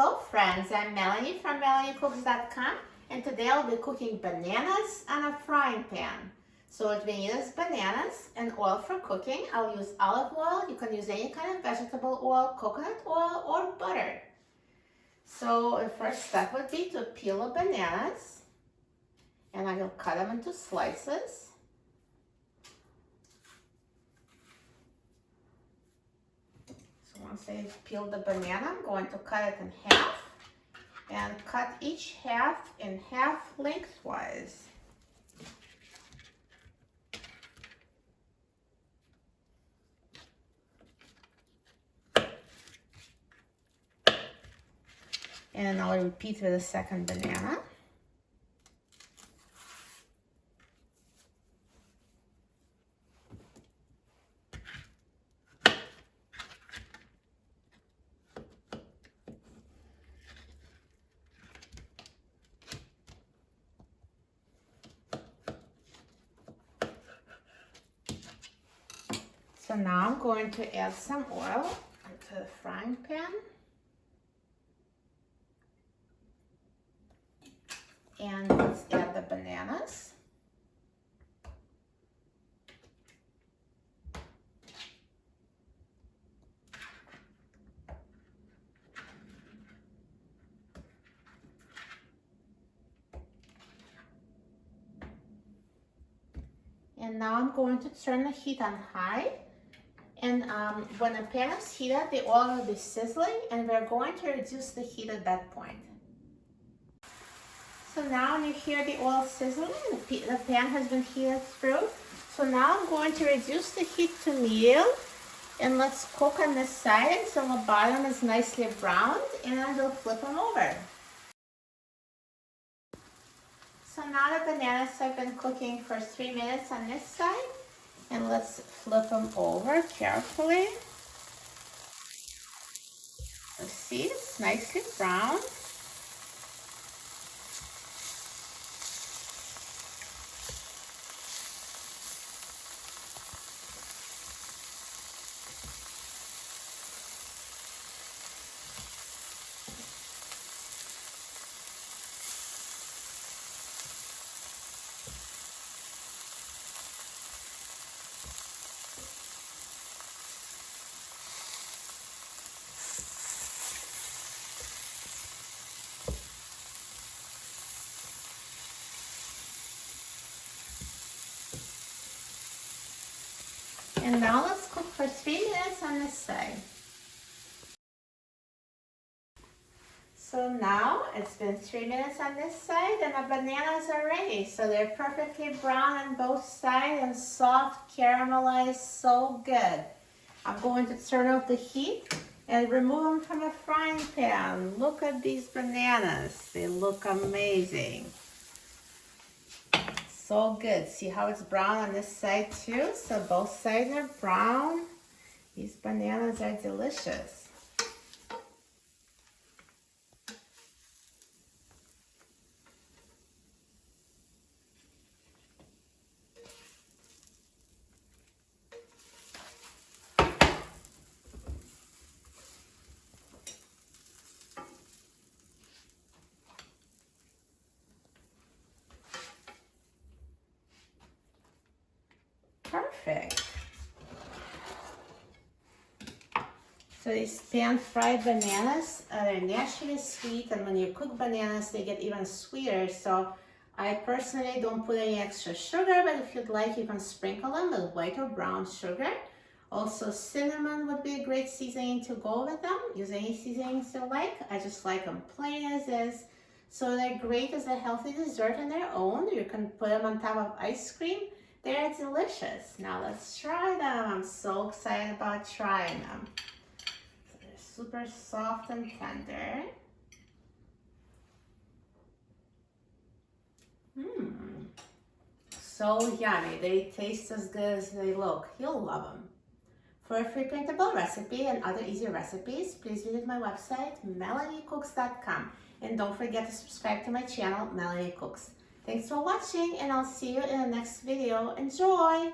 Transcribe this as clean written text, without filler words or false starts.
Hello friends, I'm Melanie from MelanieCooks.com, and today I'll be cooking bananas on a frying pan. So what we need is bananas and oil for cooking. I'll use olive oil. You can use any kind of vegetable oil, coconut oil, or butter. So the first step would be to peel the bananas, and I will cut them into slices. Once I peel the banana, I'm going to cut it in half and cut each half in half lengthwise. And I'll repeat with the second banana. So now I'm going to add some oil into the frying pan. And let's add the bananas. And now I'm going to turn the heat on high. And when the pan is heated, the oil will be sizzling, and we're going to reduce the heat at that point. So now you hear the oil sizzling, the pan has been heated through. So now I'm going to reduce the heat to medium, and let's cook on this side until the bottom is nicely browned, and then we'll flip them over. So now the bananas have been cooking for 3 minutes on this side. And let's flip them over carefully. See, it's nicely browned. And now let's cook for 3 minutes on this side. So now it's been 3 minutes on this side, and the bananas are ready. So they're perfectly brown on both sides and soft, caramelized, so good. I'm going to turn off the heat and remove them from the frying pan. Look at these bananas. They look amazing. So good. See how it's brown on this side too? So both sides are brown. These bananas are delicious. Perfect. So these pan-fried bananas are naturally sweet, and when you cook bananas, they get even sweeter. So I personally don't put any extra sugar, but if you'd like, you can sprinkle them with white or brown sugar. Also, cinnamon would be a great seasoning to go with them. Use any seasonings you like. I just like them plain as is. So they're great as a healthy dessert on their own. You can put them on top of ice cream. They're delicious. Now let's try them. I'm so excited about trying them. So they're super soft and tender. So yummy. They taste as good as they look. You'll love them. For a free printable recipe and other easy recipes, please visit my website, MelanieCooks.com. And don't forget to subscribe to my channel, Melanie Cooks. Thanks for watching, and I'll see you in the next video. Enjoy!